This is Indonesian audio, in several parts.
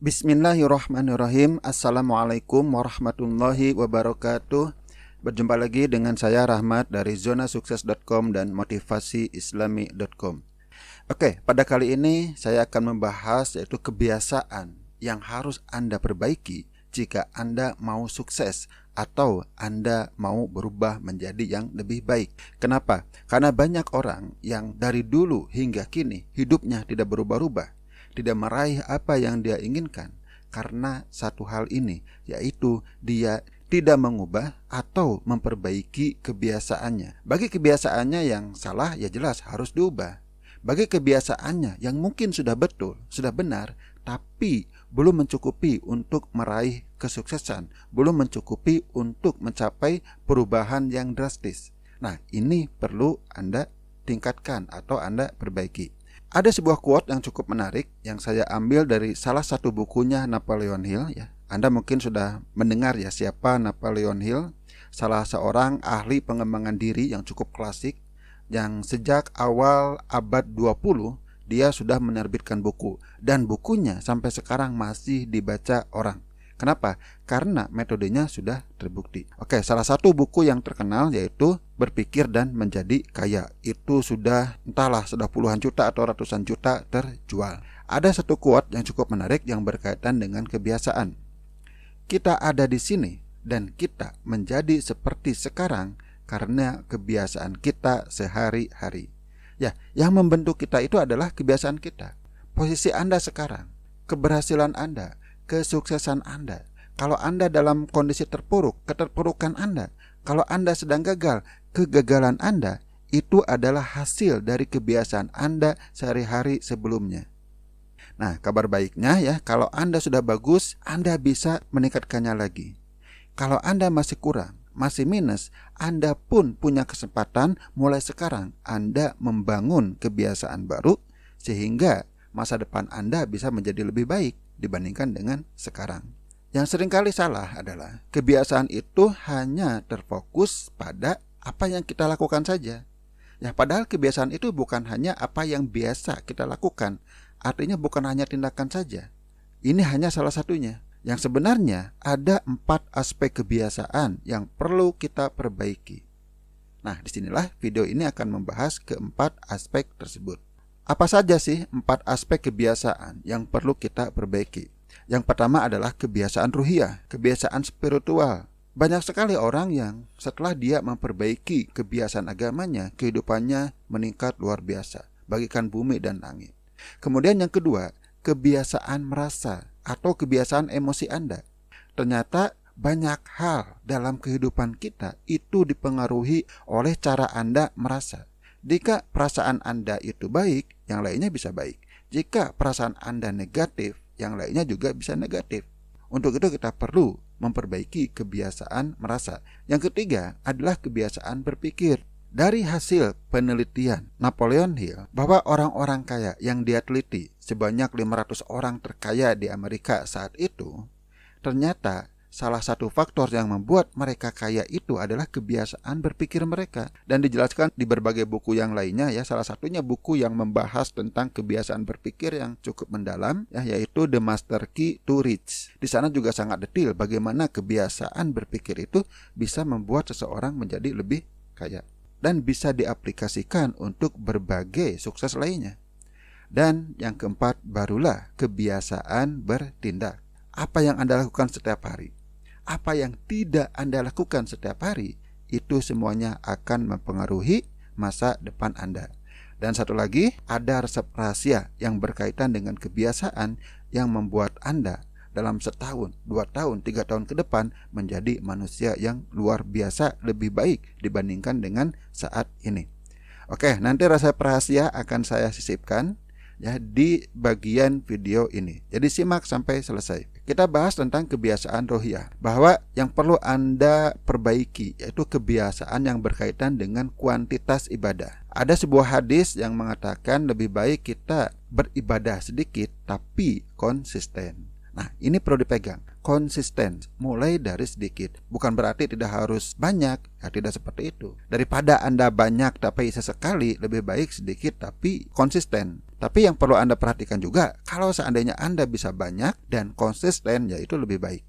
Bismillahirrahmanirrahim. Assalamualaikum warahmatullahi wabarakatuh. Berjumpa lagi dengan saya Rahmat dari zonasukses.com dan motivasiislami.com. Oke, pada kali ini saya akan membahas yaitu kebiasaan yang harus Anda perbaiki jika Anda mau sukses atau Anda mau berubah menjadi yang lebih baik. Kenapa? Karena banyak orang yang dari dulu hingga kini hidupnya tidak berubah-ubah, tidak meraih apa yang dia inginkan karena satu hal ini, yaitu dia tidak mengubah atau memperbaiki kebiasaannya. Bagi kebiasaannya yang salah, ya jelas harus diubah. Bagi kebiasaannya yang mungkin sudah betul, sudah benar, tapi belum mencukupi untuk meraih kesuksesan, belum mencukupi untuk mencapai perubahan yang drastis. Nah, ini perlu Anda tingkatkan atau Anda perbaiki. Ada sebuah quote yang cukup menarik yang saya ambil dari salah satu bukunya Napoleon Hill ya. Anda mungkin sudah mendengar ya siapa Napoleon Hill, salah seorang ahli pengembangan diri yang cukup klasik yang sejak awal abad 20 dia sudah menerbitkan buku dan bukunya sampai sekarang masih dibaca orang. Kenapa? Karena metodenya sudah terbukti. Oke, salah satu buku yang terkenal yaitu Berpikir dan Menjadi Kaya. Itu sudah entahlah sudah puluhan juta atau ratusan juta terjual. Ada satu quote yang cukup menarik yang berkaitan dengan kebiasaan. Kita ada di sini dan kita menjadi seperti sekarang karena kebiasaan kita sehari-hari. Ya, yang membentuk kita itu adalah kebiasaan kita. Posisi Anda sekarang, keberhasilan Anda, kesuksesan Anda. Kalau Anda dalam kondisi terpuruk, keterpurukan Anda. Kalau Anda sedang gagal, kegagalan Anda itu adalah hasil dari kebiasaan Anda sehari-hari sebelumnya. Nah, kabar baiknya ya, kalau Anda sudah bagus, Anda bisa meningkatkannya lagi. Kalau Anda masih kurang, masih minus, Anda pun punya kesempatan mulai sekarang Anda membangun kebiasaan baru sehingga masa depan Anda bisa menjadi lebih baik dibandingkan dengan sekarang. Yang seringkali salah adalah kebiasaan itu hanya terfokus pada apa yang kita lakukan saja. Ya, padahal kebiasaan itu bukan hanya apa yang biasa kita lakukan, artinya bukan hanya tindakan saja. Ini hanya salah satunya. Yang sebenarnya ada 4 aspek kebiasaan yang perlu kita perbaiki. Nah, disinilah video ini akan membahas keempat aspek tersebut. Apa saja sih 4 aspek kebiasaan yang perlu kita perbaiki? Yang pertama adalah kebiasaan ruhiyah, kebiasaan spiritual. Banyak sekali orang yang setelah dia memperbaiki kebiasaan agamanya, kehidupannya meningkat luar biasa, bagaikan bumi dan langit. Kemudian yang kedua, kebiasaan merasa atau kebiasaan emosi Anda. Ternyata banyak hal dalam kehidupan kita itu dipengaruhi oleh cara Anda merasa. Jika perasaan Anda itu baik, yang lainnya bisa baik. Jika perasaan Anda negatif, yang lainnya juga bisa negatif. Untuk itu kita perlu memperbaiki kebiasaan merasa. Yang ketiga adalah kebiasaan berpikir. Dari hasil penelitian Napoleon Hill bahwa orang-orang kaya yang dia teliti, sebanyak 500 orang terkaya di Amerika saat itu, ternyata salah satu faktor yang membuat mereka kaya itu adalah kebiasaan berpikir mereka. Dan dijelaskan di berbagai buku yang lainnya ya, salah satunya buku yang membahas tentang kebiasaan berpikir yang cukup mendalam ya, yaitu The Master Key to Rich. Di sana juga sangat detail bagaimana kebiasaan berpikir itu bisa membuat seseorang menjadi lebih kaya dan bisa diaplikasikan untuk berbagai sukses lainnya. Dan yang keempat barulah kebiasaan bertindak. Apa yang Anda lakukan setiap hari? Apa yang tidak Anda lakukan setiap hari, itu semuanya akan mempengaruhi masa depan Anda. Dan satu lagi, ada resep rahasia yang berkaitan dengan kebiasaan yang membuat Anda dalam setahun, 2 tahun, 3 tahun ke depan menjadi manusia yang luar biasa lebih baik dibandingkan dengan saat ini. Oke, nanti resep rahasia akan saya sisipkan ya di bagian video ini. Jadi simak sampai selesai. Kita bahas tentang kebiasaan rohiyah, bahwa yang perlu Anda perbaiki yaitu kebiasaan yang berkaitan dengan kuantitas ibadah. Ada sebuah hadis yang mengatakan lebih baik kita beribadah sedikit tapi konsisten. Nah, ini perlu dipegang, konsisten, mulai dari sedikit. Bukan berarti tidak harus banyak, ya tidak seperti itu. Daripada Anda banyak tapi sesekali, lebih baik sedikit tapi konsisten. Tapi yang perlu Anda perhatikan juga, kalau seandainya Anda bisa banyak dan konsisten, ya itu lebih baik.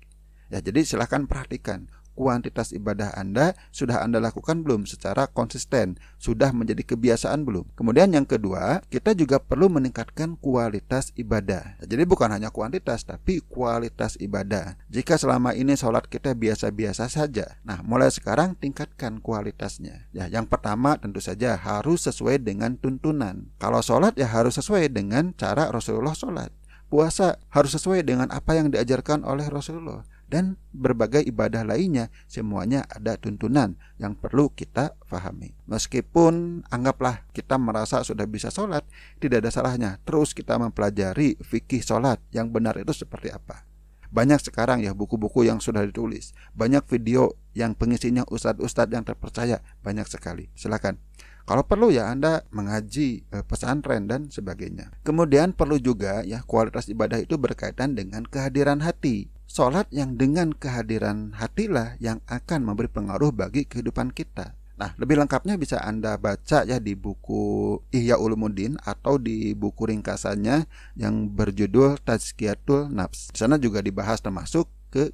Ya, jadi silahkan perhatikan. Kuantitas ibadah Anda sudah Anda lakukan belum secara konsisten? Sudah menjadi kebiasaan belum? Kemudian yang kedua, kita juga perlu meningkatkan kualitas ibadah. Jadi bukan hanya kuantitas, tapi kualitas ibadah. Jika selama ini sholat kita biasa-biasa saja, nah mulai sekarang tingkatkan kualitasnya. Ya, yang pertama tentu saja harus sesuai dengan tuntunan. Kalau sholat ya harus sesuai dengan cara Rasulullah sholat. Puasa harus sesuai dengan apa yang diajarkan oleh Rasulullah. Dan berbagai ibadah lainnya semuanya ada tuntunan yang perlu kita pahami. Meskipun anggaplah kita merasa sudah bisa sholat, tidak ada salahnya terus kita mempelajari fikih sholat yang benar itu seperti apa. Banyak sekarang ya buku-buku yang sudah ditulis, banyak video yang pengisinya ustadz-ustadz yang terpercaya, banyak sekali. Silakan. Kalau perlu ya Anda mengaji pesantren dan sebagainya. Kemudian perlu juga ya kualitas ibadah itu berkaitan dengan kehadiran hati. Sholat yang dengan kehadiran hatilah yang akan memberi pengaruh bagi kehidupan kita. Nah, lebih lengkapnya bisa Anda baca ya di buku Ihya Ulumuddin atau di buku ringkasannya yang berjudul Tazkiyatul Nafs. Di sana juga dibahas termasuk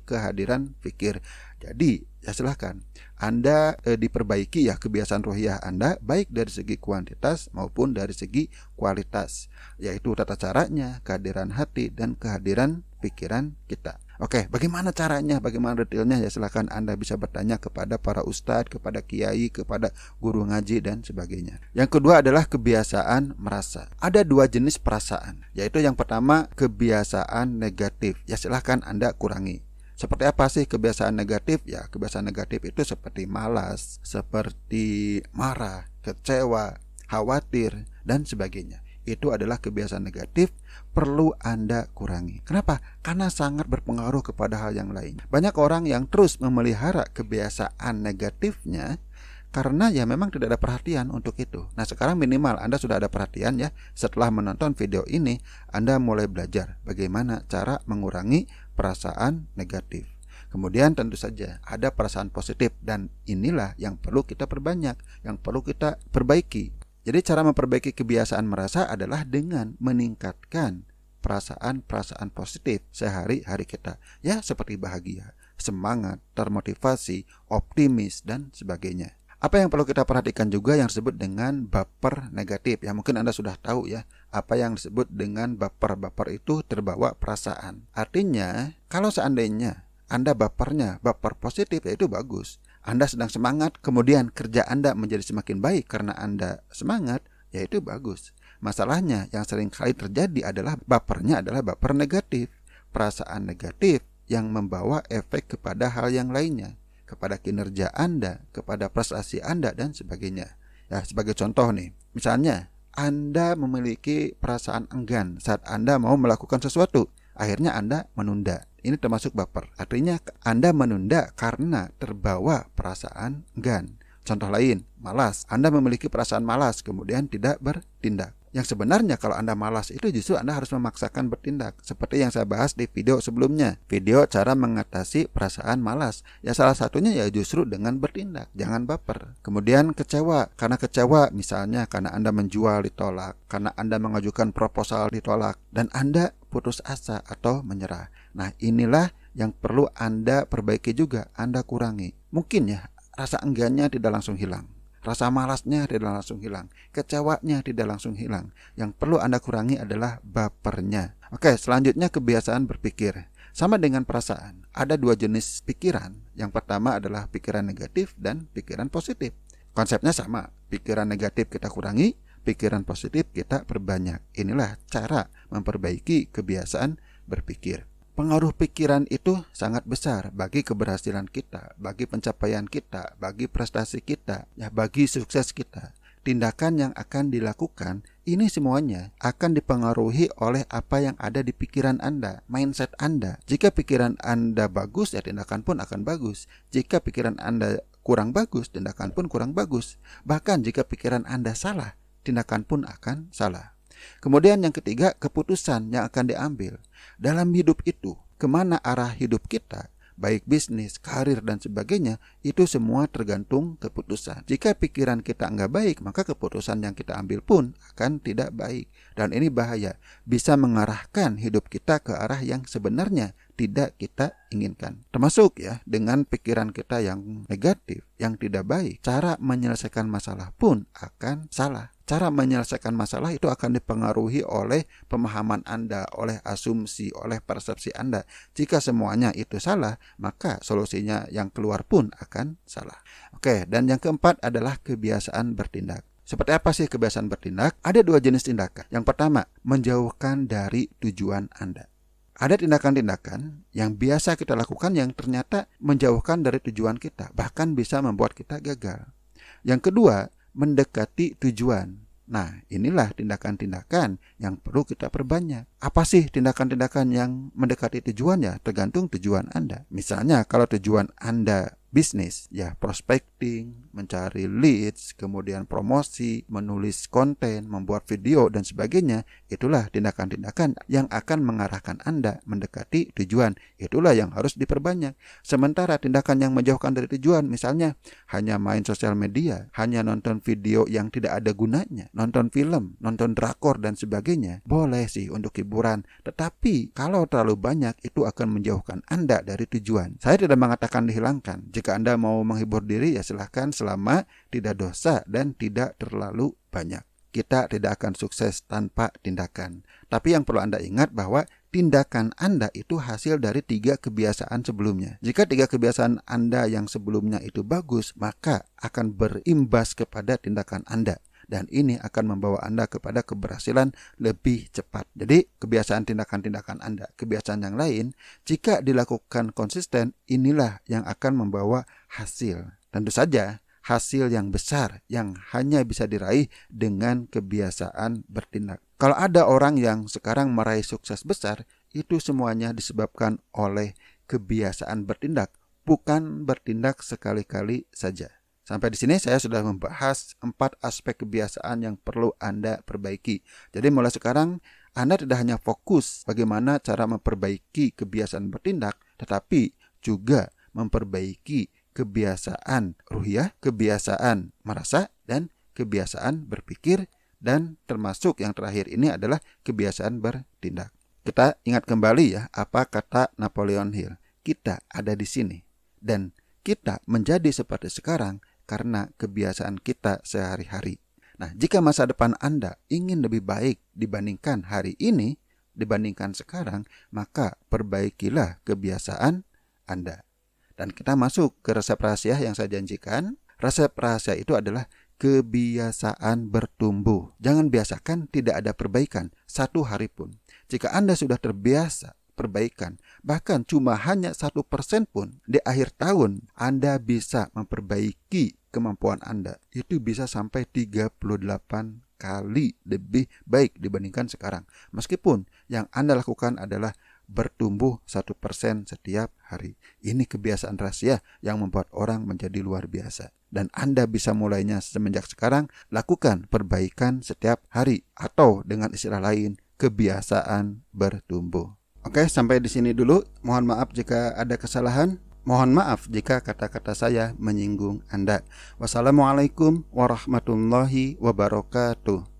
kehadiran fikir. Jadi ya silahkan Anda diperbaiki ya kebiasaan ruhiyah Anda baik dari segi kuantitas maupun dari segi kualitas, yaitu tata caranya, kehadiran hati dan kehadiran pikiran kita. Oke, bagaimana caranya, bagaimana detailnya ya silahkan Anda bisa bertanya kepada para ustadz, kepada kiai, kepada guru ngaji dan sebagainya. Yang kedua adalah kebiasaan merasa. Ada dua jenis perasaan, yaitu yang pertama kebiasaan negatif. Ya silahkan Anda kurangi. Seperti apa sih kebiasaan negatif? Ya kebiasaan negatif itu seperti malas, seperti marah, kecewa, khawatir dan sebagainya. Itu adalah kebiasaan negatif, perlu Anda kurangi. Kenapa? Karena sangat berpengaruh kepada hal yang lain. Banyak orang yang terus memelihara kebiasaan negatifnya karena ya memang tidak ada perhatian untuk itu. Nah sekarang minimal Anda sudah ada perhatian ya. Setelah menonton video ini, Anda mulai belajar bagaimana cara mengurangi perasaan negatif. Kemudian tentu saja ada perasaan positif dan inilah yang perlu kita perbanyak, yang perlu kita perbaiki. Jadi cara memperbaiki kebiasaan merasa adalah dengan meningkatkan perasaan-perasaan positif sehari-hari kita. Ya seperti bahagia, semangat, termotivasi, optimis dan sebagainya. Apa yang perlu kita perhatikan juga yang disebut dengan baper negatif. Ya mungkin Anda sudah tahu ya apa yang disebut dengan baper. Baper itu terbawa perasaan. Artinya kalau seandainya Anda bapernya baper positif ya itu bagus. Anda sedang semangat, kemudian kerja Anda menjadi semakin baik karena Anda semangat, ya itu bagus. Masalahnya yang sering kali terjadi adalah bapernya adalah baper negatif. Perasaan negatif yang membawa efek kepada hal yang lainnya, kepada kinerja Anda, kepada prestasi Anda dan sebagainya. Ya, sebagai contoh nih, misalnya Anda memiliki perasaan enggan saat Anda mau melakukan sesuatu, akhirnya Anda menunda. Ini termasuk baper. Artinya Anda menunda karena terbawa perasaan enggan. Contoh lain, malas. Anda memiliki perasaan malas kemudian tidak bertindak. Yang sebenarnya kalau Anda malas itu justru Anda harus memaksakan bertindak. Seperti yang saya bahas di video sebelumnya. Video cara mengatasi perasaan malas. Ya salah satunya ya justru dengan bertindak. Jangan baper. Kemudian kecewa. Karena kecewa misalnya karena Anda menjual ditolak. Karena Anda mengajukan proposal ditolak. Dan Anda putus asa atau menyerah. Nah inilah yang perlu Anda perbaiki juga. Anda kurangi. Mungkin ya rasa enggannya tidak langsung hilang. Rasa malasnya tidak langsung hilang, kecewanya tidak langsung hilang. Yang perlu Anda kurangi adalah bapernya. Oke, selanjutnya kebiasaan berpikir. Sama dengan perasaan, ada dua jenis pikiran. Yang pertama adalah pikiran negatif dan pikiran positif. Konsepnya sama, pikiran negatif kita kurangi, pikiran positif kita perbanyak. Inilah cara memperbaiki kebiasaan berpikir. Pengaruh pikiran itu sangat besar bagi keberhasilan kita, bagi pencapaian kita, bagi prestasi kita, ya bagi sukses kita. Tindakan yang akan dilakukan ini semuanya akan dipengaruhi oleh apa yang ada di pikiran Anda, mindset Anda. Jika pikiran Anda bagus, ya tindakan pun akan bagus. Jika pikiran Anda kurang bagus, tindakan pun kurang bagus. Bahkan jika pikiran Anda salah, tindakan pun akan salah. Kemudian yang ketiga, keputusan yang akan diambil. Dalam hidup itu, kemana arah hidup kita, baik bisnis, karir, dan sebagainya, itu semua tergantung keputusan. Jika pikiran kita nggak baik, maka keputusan yang kita ambil pun akan tidak baik. Dan ini bahaya, bisa mengarahkan hidup kita ke arah yang sebenarnya tidak kita inginkan. Termasuk ya, dengan pikiran kita yang negatif, yang tidak baik, cara menyelesaikan masalah pun akan salah. Cara menyelesaikan masalah itu akan dipengaruhi oleh pemahaman Anda, oleh asumsi, oleh persepsi Anda. Jika semuanya itu salah, maka solusinya yang keluar pun akan salah. Oke, dan yang keempat adalah kebiasaan bertindak. Seperti apa sih kebiasaan bertindak? Ada dua jenis tindakan. Yang pertama, menjauhkan dari tujuan Anda. Ada tindakan-tindakan yang biasa kita lakukan yang ternyata menjauhkan dari tujuan kita, bahkan bisa membuat kita gagal. Yang kedua, mendekati tujuan. Nah, inilah tindakan-tindakan yang perlu kita perbanyak. Apa sih tindakan-tindakan yang mendekati tujuannya? Tergantung tujuan Anda. Misalnya kalau tujuan Anda bisnis, ya prospecting, mencari leads, kemudian promosi, menulis konten, membuat video, dan sebagainya. Itulah tindakan-tindakan yang akan mengarahkan Anda mendekati tujuan. Itulah yang harus diperbanyak. Sementara tindakan yang menjauhkan dari tujuan, misalnya hanya main sosial media, hanya nonton video yang tidak ada gunanya, nonton film, nonton drakor, dan sebagainya, boleh sih untuk hiburan. Tetapi kalau terlalu banyak, itu akan menjauhkan Anda dari tujuan. Saya tidak mengatakan dihilangkan. Jika Anda mau menghibur diri, ya silahkan, selama tidak dosa dan tidak terlalu banyak. Kita tidak akan sukses tanpa tindakan. Tapi yang perlu Anda ingat bahwa tindakan Anda itu hasil dari 3 kebiasaan sebelumnya. Jika 3 kebiasaan Anda yang sebelumnya itu bagus, maka akan berimbas kepada tindakan Anda. Dan ini akan membawa Anda kepada keberhasilan lebih cepat. Jadi kebiasaan tindakan-tindakan Anda, kebiasaan yang lain, jika dilakukan konsisten, inilah yang akan membawa hasil. Tentu saja hasil yang besar yang hanya bisa diraih dengan kebiasaan bertindak. Kalau ada orang yang sekarang meraih sukses besar, itu semuanya disebabkan oleh kebiasaan bertindak, bukan bertindak sekali-kali saja. Sampai di sini saya sudah membahas 4 aspek kebiasaan yang perlu Anda perbaiki. Jadi mulai sekarang Anda tidak hanya fokus bagaimana cara memperbaiki kebiasaan bertindak, tetapi juga memperbaiki kebiasaan ruhiyah, kebiasaan merasa, dan kebiasaan berpikir, dan termasuk yang terakhir ini adalah kebiasaan bertindak. Kita ingat kembali ya, apa kata Napoleon Hill. Kita ada di sini dan kita menjadi seperti sekarang karena kebiasaan kita sehari-hari. Nah, jika masa depan Anda ingin lebih baik dibandingkan hari ini, dibandingkan sekarang, maka perbaikilah kebiasaan Anda. Dan kita masuk ke resep rahasia yang saya janjikan. Resep rahasia itu adalah kebiasaan bertumbuh. Jangan biasakan tidak ada perbaikan 1 hari pun. Jika Anda sudah terbiasa perbaikan, bahkan cuma hanya 1% pun, di akhir tahun Anda bisa memperbaiki kemampuan Anda. Itu bisa sampai 38 kali lebih baik dibandingkan sekarang. Meskipun yang Anda lakukan adalah bertumbuh 1% setiap hari. Ini kebiasaan rahasia yang membuat orang menjadi luar biasa. Dan Anda bisa mulainya semenjak sekarang. Lakukan perbaikan setiap hari, atau dengan istilah lain, kebiasaan bertumbuh. Oke, sampai di sini dulu. Mohon maaf jika ada kesalahan. Mohon maaf jika kata-kata saya menyinggung Anda. Wassalamualaikum warahmatullahi wabarakatuh.